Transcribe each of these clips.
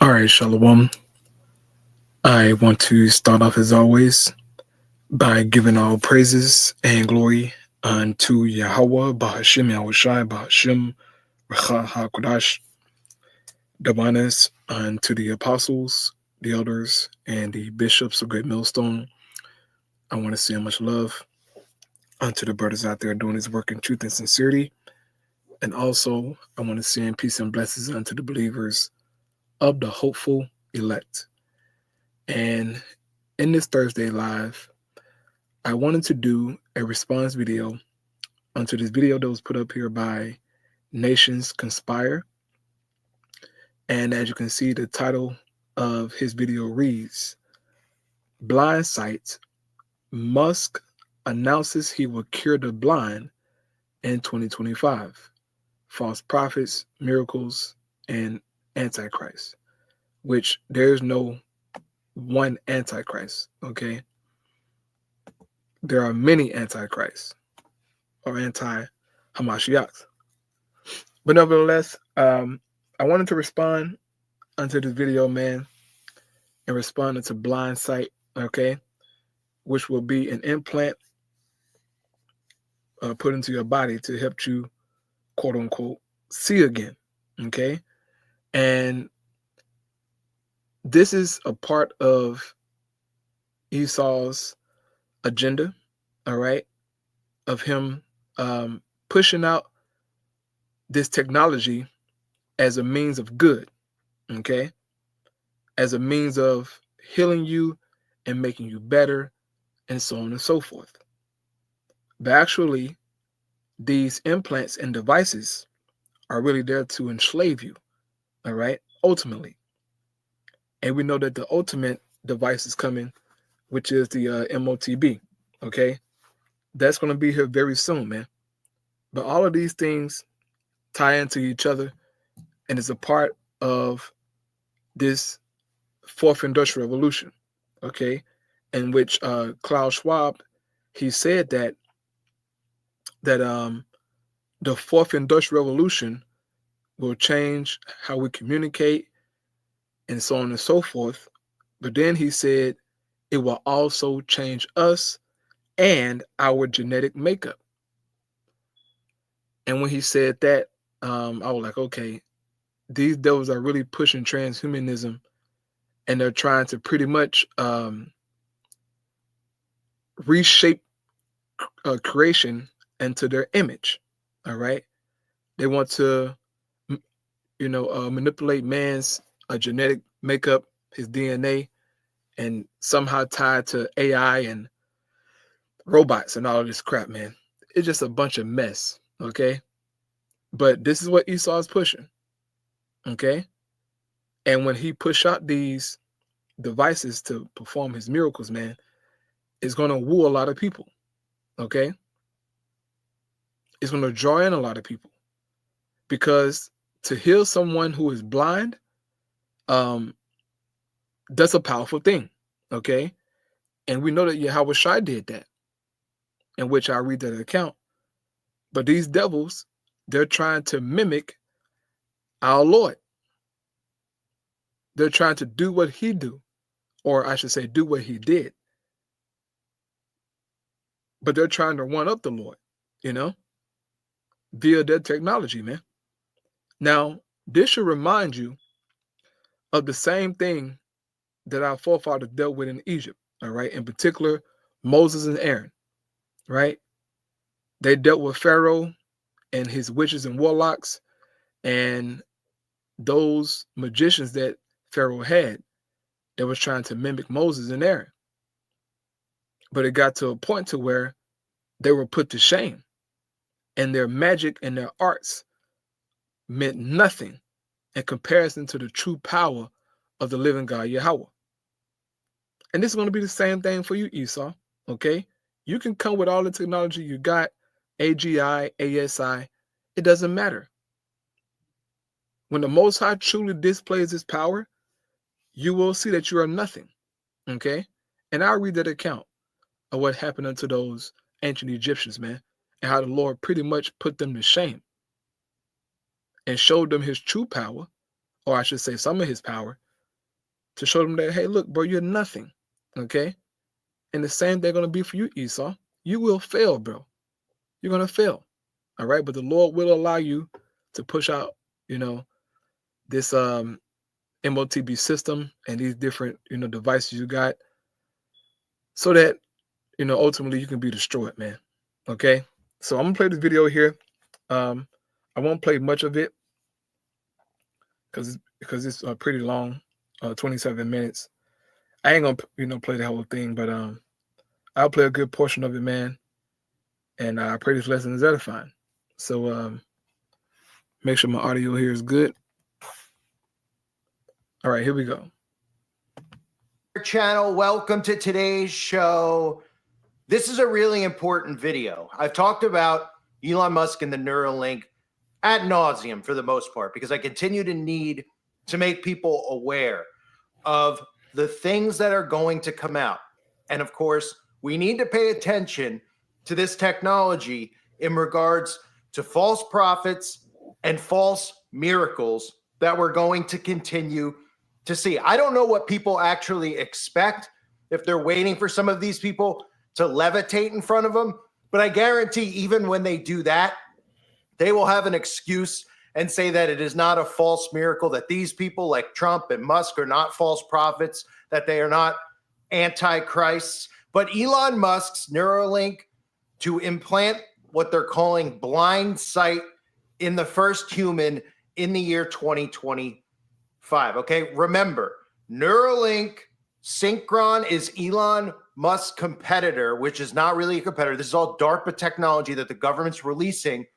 All right, Shalom. I want to start off as always by giving all praises and glory unto Yahweh, Bahashim Yahushai, Bahashim Racha HaKodash, Dabanas, unto the apostles, the elders, and the bishops of Great Millstone. I want to send much love unto the brothers out there doing his work in truth and sincerity. And also, I want to send peace and blessings unto the believers of the hopeful elect. And in this Thursday Live, I wanted to do a response video onto this video that was put up here by Nations Conspire. And as you can see, the title of his video reads, Blind Sight, Musk announces he will cure the blind in 2025. False prophets, miracles, and Antichrist, which there's no one Antichrist, okay? There are many Antichrists or anti-Hamashiachs. But nevertheless, I wanted to respond unto this video, man, and respond to blind sight, okay, which will be an implant put into your body to help you, quote unquote, see again, okay? And this is a part of Esau's agenda, all right, of him pushing out this technology as a means of good, okay, as a means of healing you and making you better and so on and so forth. But actually, these implants and devices are really there to enslave you, all right, ultimately. And we know that the ultimate device is coming, which is the MOTB, okay? That's going to be here very soon, man. But all of these things tie into each other, and it's a part of this fourth industrial revolution, okay, in which Klaus Schwab, he said that the fourth industrial revolution will change how we communicate and so on and so forth. But then he said it will also change us and our genetic makeup. And when he said that, I was like, okay, these devils are really pushing transhumanism, and they're trying to pretty much reshape creation into their image. All right, they want to, manipulate man's genetic makeup, his DNA, and somehow tie it to AI and robots and all of this crap, man. It's just a bunch of mess. Okay, but this is what Esau is pushing. Okay, and when he push out these devices to perform his miracles, man, it's going to woo a lot of people. Okay, it's going to draw in a lot of people, because to heal someone who is blind, that's a powerful thing. Okay, and we know that Yahweh Shai did that, in which I read that account. But these devils, they're trying to mimic our Lord. They're trying to do what he do, or I should say do what he did. But they're trying to one up the Lord, via their technology, man. Now, this should remind you of the same thing that our forefathers dealt with in Egypt, all right? In particular, Moses and Aaron, right? They dealt with Pharaoh and his witches and warlocks and those magicians that Pharaoh had that was trying to mimic Moses and Aaron. But it got to a point to where they were put to shame, and their magic and their arts meant nothing in comparison to the true power of the living God, Yahweh. And this is going to be the same thing for you, Esau, okay? You can come with all the technology you got, AGI, ASI, it doesn't matter. When the Most High truly displays his power, you will see that you are nothing, okay? And I'll read that account of what happened unto those ancient Egyptians, man, and how the Lord pretty much put them to shame and showed them his true power, or I should say some of his power, to show them that, hey, look, bro, you're nothing. Okay? And the same thing going to be for you, Esau. You will fail, bro. You're going to fail. All right? But the Lord will allow you to push out, this MOTB system and these different, devices you got, so that, ultimately you can be destroyed, man. Okay? So I'm going to play this video here. I won't play much of it because it's pretty long, 27 minutes. I ain't gonna play the whole thing, but I'll play a good portion of it, man. And I pray this lesson is edifying. So make sure my audio here is good. All right, here we go. Channel, welcome to today's show. This is a really important video. I've talked about Elon Musk and the Neuralink ad nauseum for the most part, because I continue to need to make people aware of the things that are going to come out. And of course, we need to pay attention to this technology in regards to false prophets and false miracles that we're going to continue to see. I don't know what people actually expect if they're waiting for some of these people to levitate in front of them, but I guarantee even when they do that, they will have an excuse and say that it is not a false miracle, that these people like Trump and Musk are not false prophets, that they are not antichrists. But Elon Musk's Neuralink to implant what they're calling blind sight in the first human in the year 2025. Okay, remember, Neuralink Synchron is Elon Musk's competitor, which is not really a competitor. This is all DARPA technology that the government's releasing,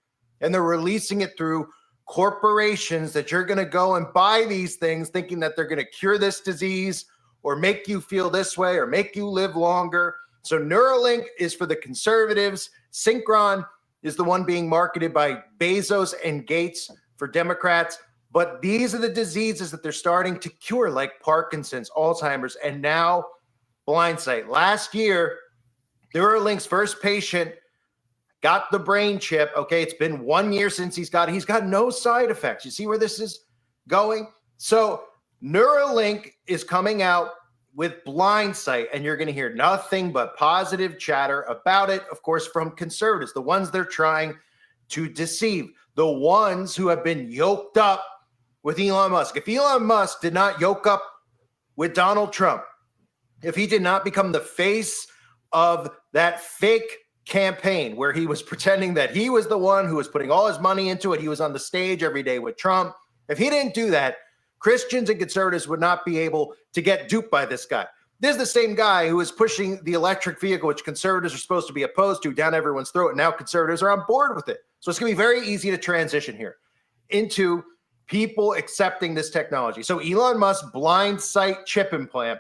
and they're releasing it through corporations that you're going to go and buy these things thinking that they're going to cure this disease or make you feel this way or make you live longer. So Neuralink is for the conservatives. Synchron is the one being marketed by Bezos and Gates for Democrats. But these are the diseases that they're starting to cure, like Parkinson's, Alzheimer's, and now blind sight. Last year, Neuralink's first patient got the brain chip. Okay, it's been 1 year since he's got no side effects. You see where this is going? So Neuralink is coming out with blind sight, and you're going to hear nothing but positive chatter about it, of course, from conservatives, the ones they're trying to deceive, the ones who have been yoked up with Elon Musk. If Elon Musk did not yoke up with Donald Trump, if he did not become the face of that fake campaign where he was pretending that he was the one who was putting all his money into it, he was on the stage every day with Trump. If he didn't do that, Christians and conservatives would not be able to get duped by this guy. This is the same guy who is pushing the electric vehicle, which conservatives are supposed to be opposed to, down everyone's throat, and now conservatives are on board with it. So it's going to be very easy to transition here into people accepting this technology. So Elon Musk's blind sight chip implant,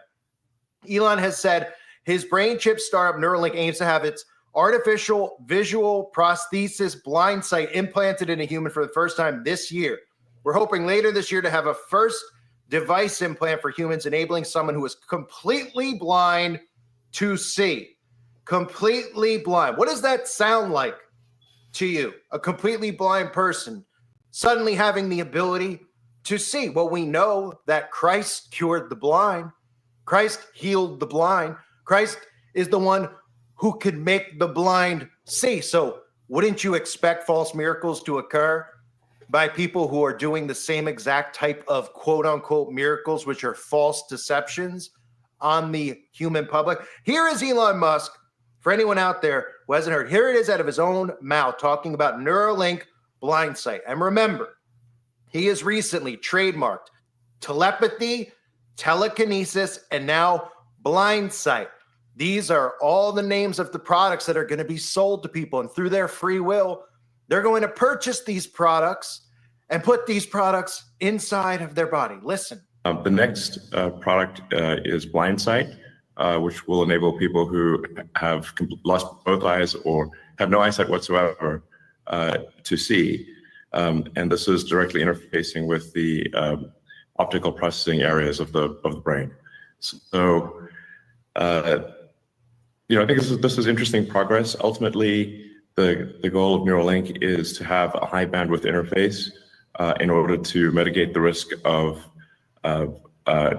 Elon has said his brain chip startup Neuralink aims to have its artificial visual prosthesis blind sight implanted in a human for the first time this year. We're hoping later this year to have a first device implant for humans, enabling someone who is completely blind to see. Completely blind. What does that sound like to you? A completely blind person suddenly having the ability to see. Well, we know that Christ cured the blind. Christ healed the blind. Christ is the one who could make the blind see. So wouldn't you expect false miracles to occur by people who are doing the same exact type of quote unquote miracles, which are false deceptions on the human public? Here is Elon Musk, for anyone out there who hasn't heard, here it is out of his own mouth talking about Neuralink blind sight. And remember, he has recently trademarked telepathy, telekinesis, and now blind sight. These are all the names of the products that are going to be sold to people, and through their free will, they're going to purchase these products and put these products inside of their body. Listen. The next product is blind sight, which will enable people who have lost both eyes or have no eyesight whatsoever to see. And this is directly interfacing with the optical processing areas of the brain. So, I think this is interesting progress. Ultimately, the goal of Neuralink is to have a high bandwidth interface in order to mitigate the risk of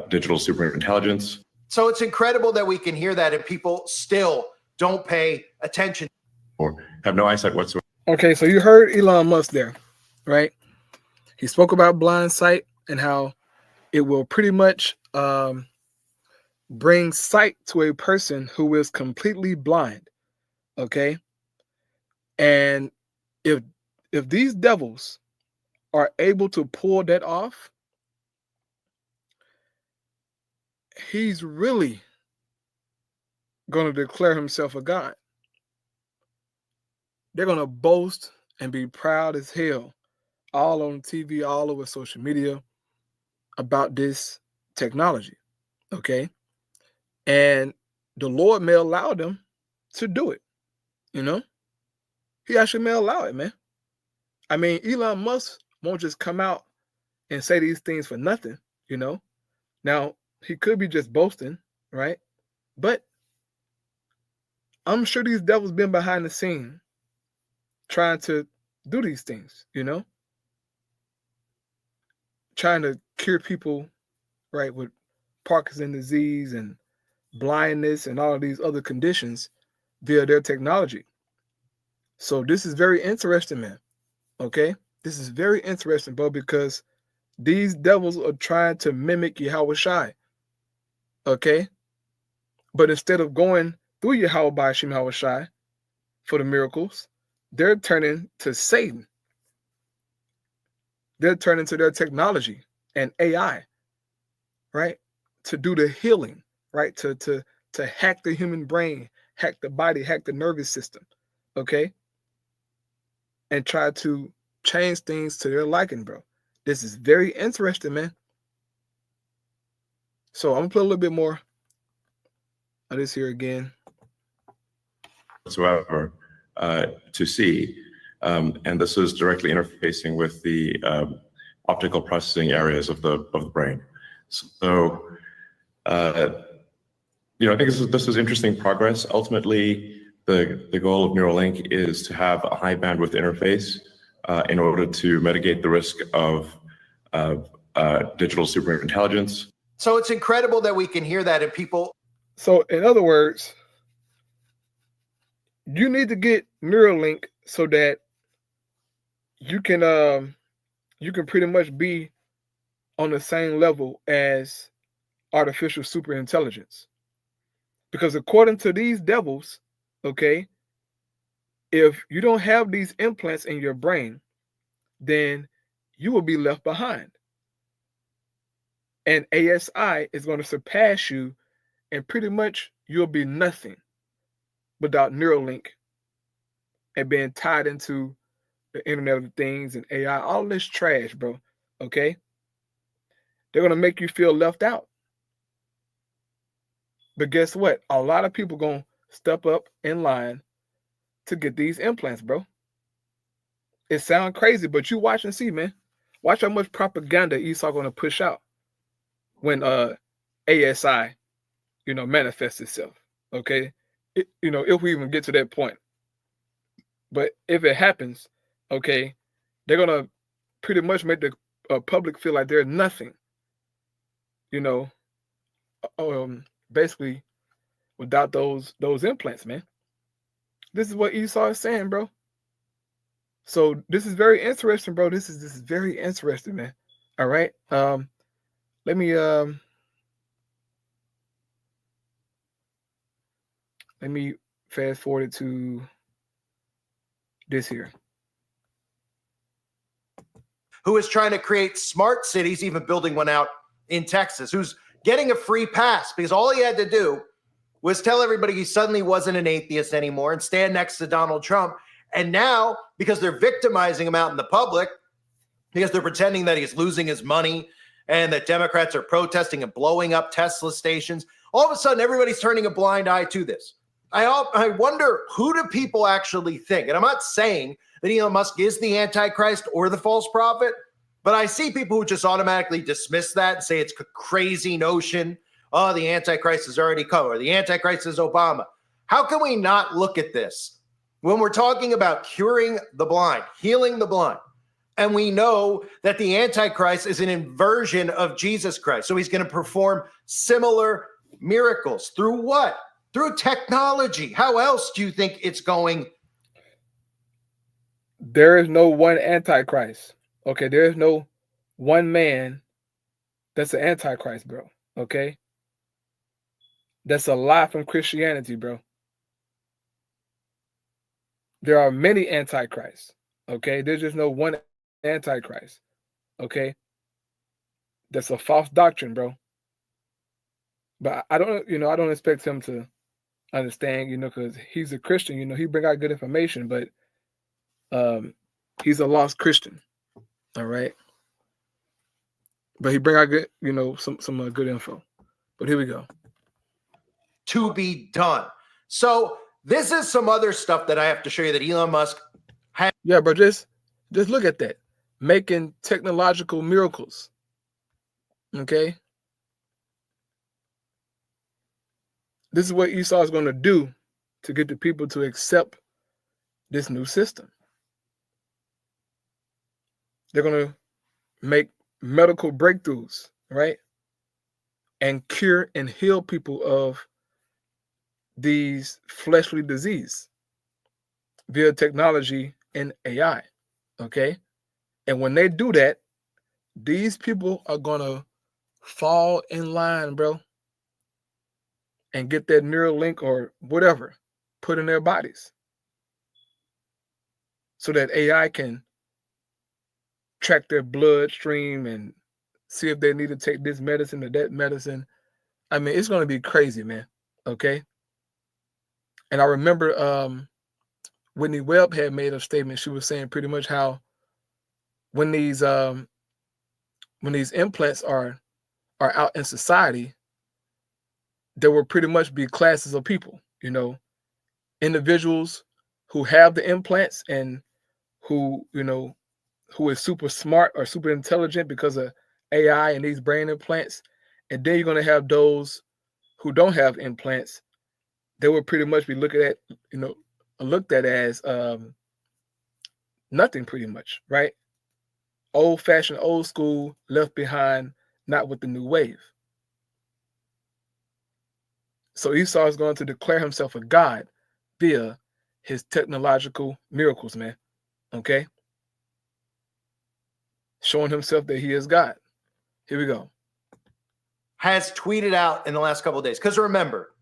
digital superintelligence. So it's incredible that we can hear that and people still don't pay attention. Or have no eyesight whatsoever. Okay, so you heard Elon Musk there, right? He spoke about blind sight and how it will pretty much bring sight to a person who is completely blind. Okay, and if these devils are able to pull that off, he's really going to declare himself a god. They're going to boast and be proud as hell, all on TV, all over social media, about this technology. Okay, and the Lord may allow them to do it. You know, he actually may allow it, man. I mean, Elon Musk won't just come out and say these things for nothing, you know. Now, he could be just boasting, right? But I'm sure these devils been behind the scene trying to do these things, you know, trying to cure people, right, with Parkinson's disease and blindness and all of these other conditions via their technology. So this is very interesting, man. Okay, this is very interesting, bro, because these devils are trying to mimic Yahweh Shai. Okay, but instead of going through Yahweh by Hashem Yahweh Shai for the miracles, they're turning to Satan. They're turning to their technology and AI, right, to do the healing, right, to hack the human brain, hack the body, hack the nervous system, okay, and try to change things to their liking, bro. This is very interesting, man. So I'm gonna put a little bit more of this here again. Whatsoever to see. And this is directly interfacing with the optical processing areas of the brain. So, you know, I think this is interesting progress. Ultimately, the goal of Neuralink is to have a high bandwidth interface in order to mitigate the risk of digital superintelligence. So it's incredible that we can hear that and people. So in other words, you need to get Neuralink so that you can pretty much be on the same level as artificial superintelligence. Because according to these devils, okay, if you don't have these implants in your brain, then you will be left behind. And ASI is going to surpass you, and pretty much you'll be nothing without Neuralink and being tied into the Internet of Things and AI, all this trash, bro. Okay? They're going to make you feel left out. But guess what? A lot of people going to step up in line to get these implants, bro. It sounds crazy, but you watch and see, man. Watch how much propaganda Esau going to push out when ASI, you know, manifests itself. Okay? You know, if we even get to that point. But if it happens, okay, they're going to pretty much make the public feel like they're nothing, you know, basically without those implants, man. This is what Esau is saying, bro. So this is very interesting, bro. This is very interesting, man. All right. Let me fast forward it to this here. Who is trying to create smart cities, even building one out in Texas, who's getting a free pass because all he had to do was tell everybody he suddenly wasn't an atheist anymore and stand next to Donald Trump. And now, because they're victimizing him out in the public, because they're pretending that he's losing his money and that Democrats are protesting and blowing up Tesla stations, all of a sudden everybody's turning a blind eye to this. I wonder, who do people actually think? And I'm not saying that Elon Musk is the Antichrist or the false prophet, but I see people who just automatically dismiss that and say it's a crazy notion. Oh, the Antichrist has already come, or the Antichrist is Obama. How can we not look at this when we're talking about curing the blind, healing the blind, And we know that the Antichrist is an inversion of Jesus Christ. So he's going to perform similar miracles. Through what? Through technology. How else do you think it's going? There is no one Antichrist. Okay, there is no one man that's an Antichrist, bro. Okay? That's a lie from Christianity, bro. There are many Antichrists. Okay? There's just no one Antichrist. Okay? That's a false doctrine, bro. But I don't, I don't expect him to understand, because he's a Christian, he bring out good information, but he's a lost Christian. All right. But he bring out good, some good info. But here we go. To be done. So this is some other stuff that I have to show you that Elon Musk has. Yeah, bro, just look at that. Making technological miracles. Okay. This is what Esau is going to do to get the people to accept this new system. They're going to make medical breakthroughs, right? And cure and heal people of these fleshly disease via technology and AI, okay? And when they do that, these people are going to fall in line, bro, and get that neural link or whatever put in their bodies so that AI can track their bloodstream and see if they need to take this medicine or that medicine. I mean, it's going to be crazy, man, okay? And I remember Whitney Webb had made a statement. She was saying pretty much how when these implants are out in society, there will pretty much be classes of people, individuals who have the implants and who is super smart or super intelligent because of AI and these brain implants. And then you're going to have those who don't have implants. They will pretty much be looked at as nothing, pretty much, right? Old-fashioned, old school, left behind, not with the new wave. So Esau is going to declare himself a god via his technological miracles, man. Okay? Showing himself that he is God. Here we go. Has tweeted out in the last couple of days. Because remember,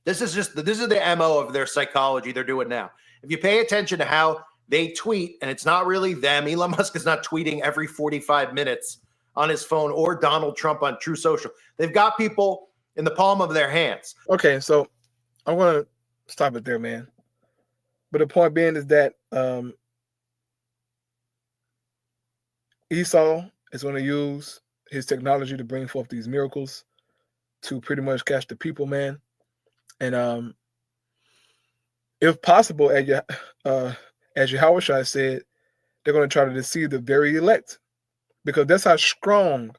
this is the MO of their psychology they're doing now. If you pay attention to how they tweet, and it's not really them, Elon Musk is not tweeting every 45 minutes on his phone, or Donald Trump on True Social. They've got people in the palm of their hands. Okay, so I'm going to stop it there, man. But the point being is that Esau is going to use his technology to bring forth these miracles to pretty much catch the people, man. And if possible, as Yahushua said, they're going to try to deceive the very elect, because that's how strong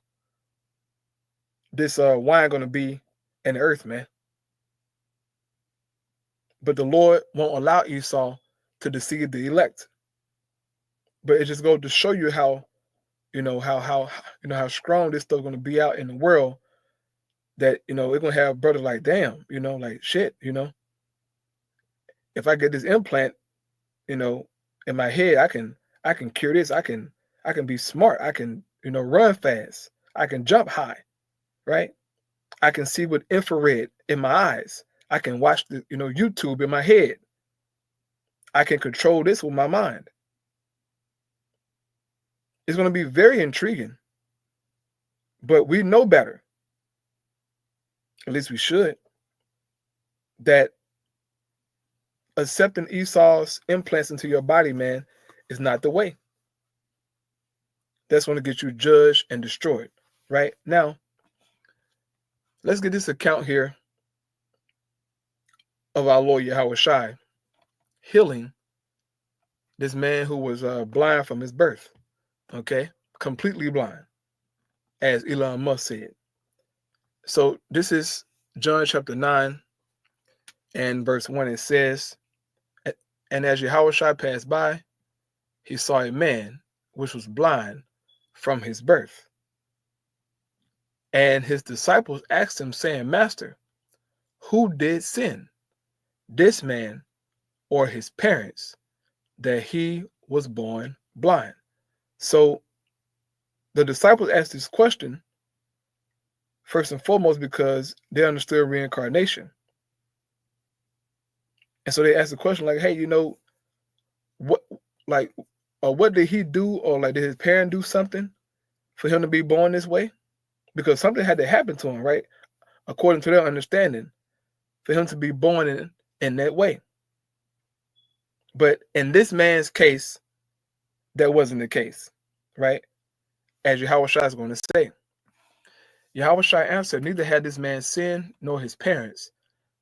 this wine going to be in the earth, man. But the Lord won't allow Esau to deceive the elect. But it just goes to show you how, how strong this stuff's going to be out in the world, that, we're going to have brothers like, damn, like shit, if I get this implant, in my head, I can cure this. I can be smart. I can, run fast. I can jump high, right? I can see with infrared in my eyes. I can watch the, YouTube in my head. I can control this with my mind. It's going to be very intriguing, but we know better. At least we should. That accepting Esau's implants into your body, man, is not the way. That's going to get you judged and destroyed. Right now, let's get this account here of our Lord Yahushua healing this man who was blind from his birth. Okay, completely blind, as Elon Musk said. So this is John chapter 9 and verse 1. It says, "And as Yahushua passed by, he saw a man which was blind from his birth. And his disciples asked him, saying, Master, who did sin, this man or his parents, that he was born blind? So the disciples asked this question first and foremost because they understood reincarnation. And so they asked the question like, hey, what what did he do, or like did his parent do something for him to be born this way? Because something had to happen to him, right? According to their understanding, for him to be born in that way. But in this man's case, that wasn't the case, right? As Yahushua is going to say. Yahushua answered, neither had this man sinned nor his parents,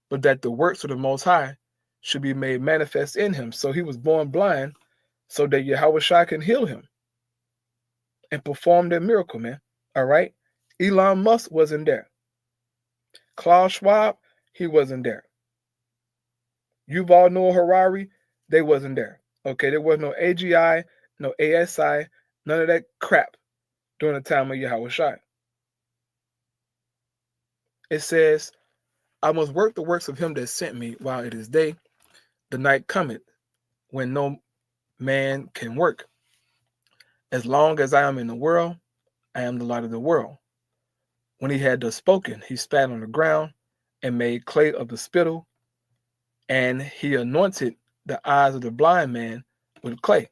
but that the works of the Most High should be made manifest in him. So he was born blind so that Yahushua can heal him and perform that miracle, man. All right? Elon Musk wasn't there. Klaus Schwab, he wasn't there. Yuval Noah Harari, they wasn't there. Okay, there was no AGI, no ASI, none of that crap during the time of Yahushua. It says, I must work the works of him that sent me while it is day. The night cometh when no man can work. As long as I am in the world, I am the light of the world. When he had thus spoken, he spat on the ground and made clay of the spittle, and he anointed the eyes of the blind man with clay,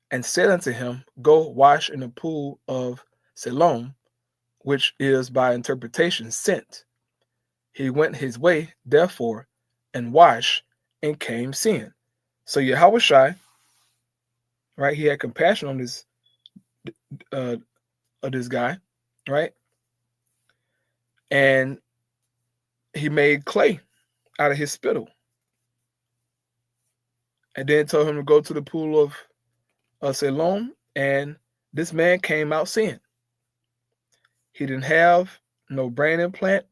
and said unto him, go wash in the pool of Siloam, which is by interpretation sent. He went his way, therefore, and washed, and came seeing. So Yahushua, right, he had compassion on this guy, right? And he made clay out of his spittle. And then told him to go to the pool of Siloam, and this man came out seeing. He didn't have no brain implant,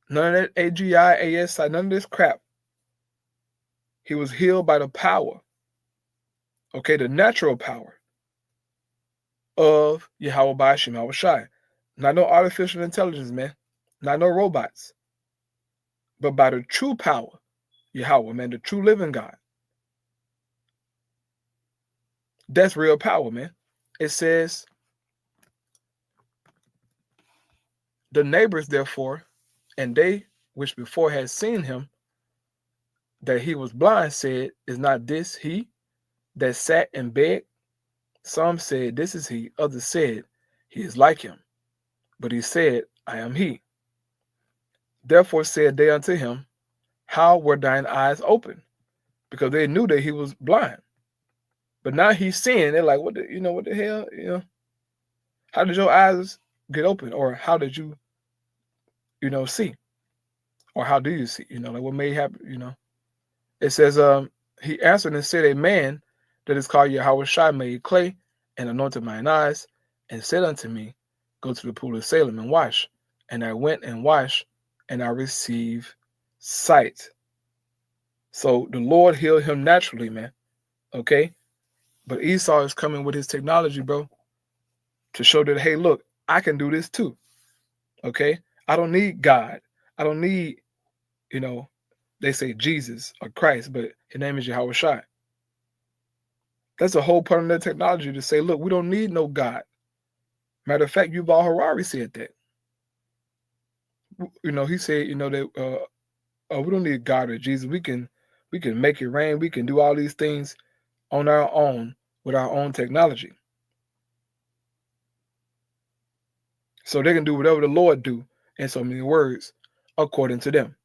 none of that AGI, ASI, none of this crap. He was healed by the power, okay, the natural power of Yahweh Ba'ashim Yahushai. Not no artificial intelligence, man. Not no robots. But by the true power, Yahweh, man, the true living God. That's real power, man. It says, the neighbors, therefore, and they which before had seen him, that he was blind, said, is not this he that sat and begged? Some said, this is he. Others said, he is like him. But he said, I am he. Therefore said they unto him, how were thine eyes open? Because they knew that he was blind. But now he's seeing. They're like, what the hell? How did your eyes get open? Or how did you, see? Or how do you see? Like what may happen, It says, he answered and said, a man that is called Yahushua made clay and anointed mine eyes, and said unto me, go to the pool of Salem and wash. And I went and washed, and I received sight. So the Lord healed him naturally, man. Okay? But Esau is coming with his technology, bro, to show that, hey, look, I can do this too. Okay? I don't need God. I don't need, they say Jesus or Christ, but his name is Yahushua. That's a whole part of their technology to say, look, we don't need no God. Matter of fact, Yuval Harari said that. He said, that we don't need God or Jesus. We can make it rain. We can do all these things on our own with our own technology. So they can do whatever the Lord do, in so many words, according to them.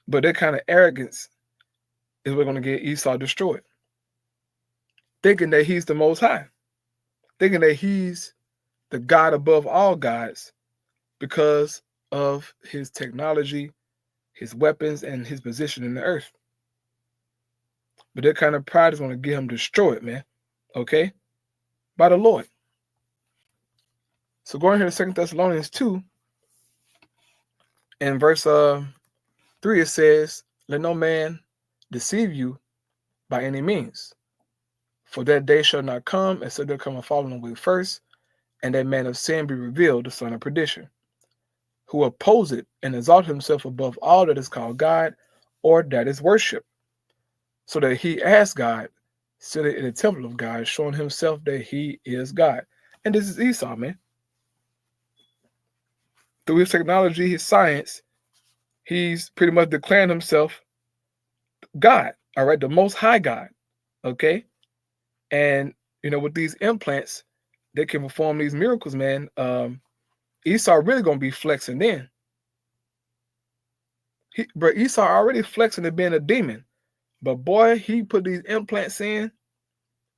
But that kind of arrogance is what's going to get Esau destroyed. Thinking that he's the Most High. Thinking that he's the God above all gods because of his technology, his weapons, and his position in the earth. But that kind of pride is going to get him destroyed, man. Okay? By the Lord. So going here to 2 Thessalonians 2, in verse 3, it says, let no man deceive you by any means. For that day shall not come, except there come a falling away first, and that man of sin be revealed, the son of perdition, who opposeth and exalt himself above all that is called God, or that is worship, so that he as God, sitting in the temple of God, showing himself that he is God. And this is Esau, man. Through his technology, his science, he's pretty much declaring himself God, all right, the most high God, okay? And, with these implants, they can perform these miracles, man. Esau really going to be flexing then. But Esau already flexing and being a demon. But boy, he put these implants in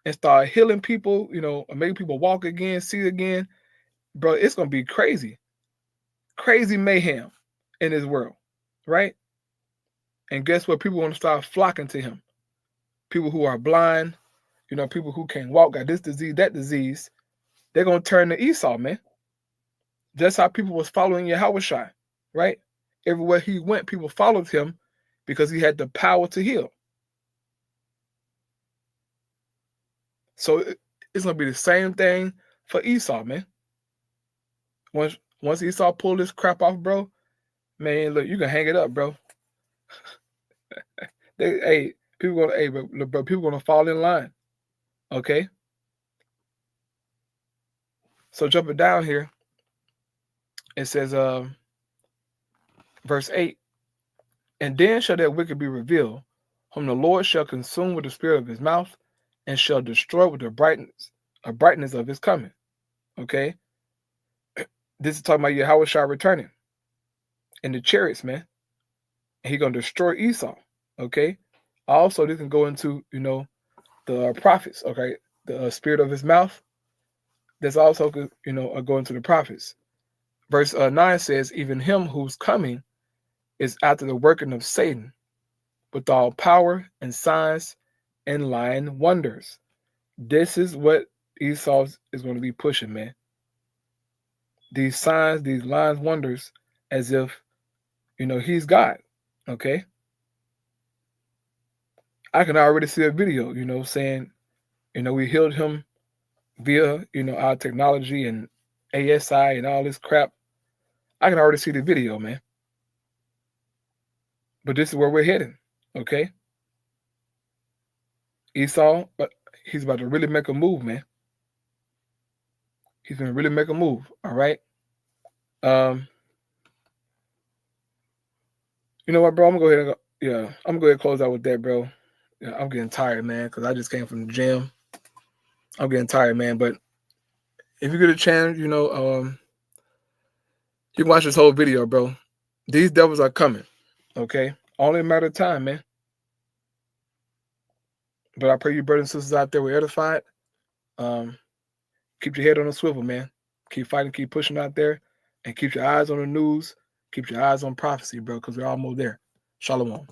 and start healing people, making people walk again, see again. Bro, it's going to be crazy. Crazy mayhem in this world, right? And guess what? People want to start flocking to him. People who are blind, people who can't walk, got this disease, that disease. They're going to turn to Esau, man. Just how people was following Yahweh, right? Everywhere he went, people followed him because he had the power to heal. So it's going to be the same thing for Esau, man. Once Esau pull this crap off, bro, man, look, you can hang it up, bro. People gonna fall in line. Okay. So jumping down here, it says, verse 8, and then shall that wicked be revealed, whom the Lord shall consume with the spirit of his mouth, and shall destroy with the brightness of his coming. Okay. This is talking about Yahweh returning in the chariots, man. And he's gonna destroy Esau. Okay. Also, this can go into, the prophets, okay? The spirit of his mouth. That's also, go into the prophets. Verse 9 says, even him whose coming is after the working of Satan, with all power and signs and lying wonders. This is what Esau is going to be pushing, man. These signs, these lying wonders, as if, he's God, okay? I can already see a video, saying, we healed him via, our technology and ASI and all this crap. I can already see the video, man. But this is where we're heading, okay? Esau, but he's about to really make a move, man. He's going to really make a move, all right? You know what, bro? I'm going to go ahead and close out with that, bro. Yeah, I'm getting tired, man, because I just came from the gym. I'm getting tired, man. But if you get a chance, you can watch this whole video, bro. These devils are coming, okay? Only a matter of time, man. But I pray you brothers and sisters out there were edified. Keep your head on a swivel, man. Keep fighting, keep pushing out there, and keep your eyes on the news. Keep your eyes on prophecy, bro, because we're almost there. Shalom.